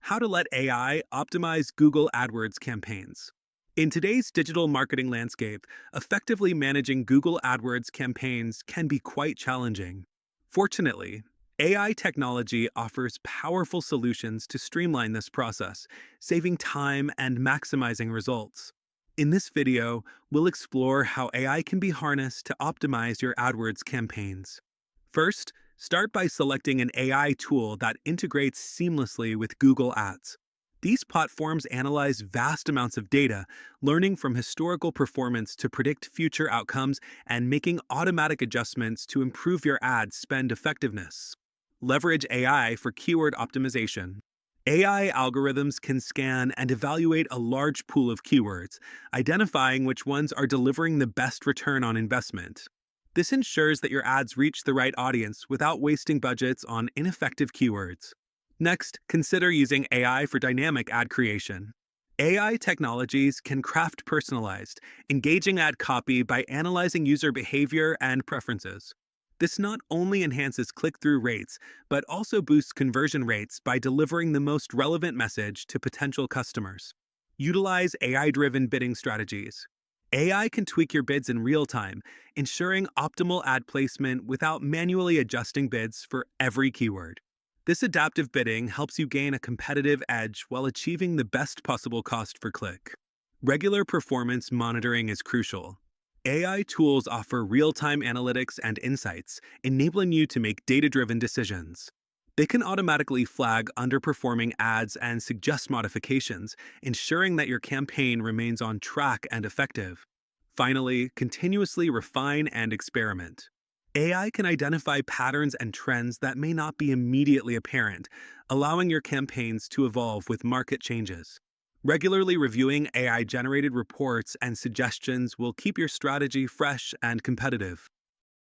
How to let AI optimize Google AdWords campaigns. In today's digital marketing landscape, effectively managing Google AdWords campaigns can be quite challenging. Fortunately, AI technology offers powerful solutions to streamline this process, saving time and maximizing results. In this video, we'll explore how AI can be harnessed to optimize your AdWords campaigns. First, start by selecting an AI tool that integrates seamlessly with Google Ads. These platforms analyze vast amounts of data, learning from historical performance to predict future outcomes and making automatic adjustments to improve your ad spend effectiveness. Leverage AI for keyword optimization. AI algorithms can scan and evaluate a large pool of keywords, identifying which ones are delivering the best return on investment. This ensures that your ads reach the right audience without wasting budgets on ineffective keywords. Next, consider using AI for dynamic ad creation. AI technologies can craft personalized, engaging ad copy by analyzing user behavior and preferences. This not only enhances click-through rates, but also boosts conversion rates by delivering the most relevant message to potential customers. Utilize AI-driven bidding strategies. AI can tweak your bids in real time, ensuring optimal ad placement without manually adjusting bids for every keyword. This adaptive bidding helps you gain a competitive edge while achieving the best possible cost per click. Regular performance monitoring is crucial. AI tools offer real-time analytics and insights, enabling you to make data-driven decisions. They can automatically flag underperforming ads and suggest modifications, ensuring that your campaign remains on track and effective. Finally, continuously refine and experiment. AI can identify patterns and trends that may not be immediately apparent, allowing your campaigns to evolve with market changes. Regularly reviewing AI-generated reports and suggestions will keep your strategy fresh and competitive.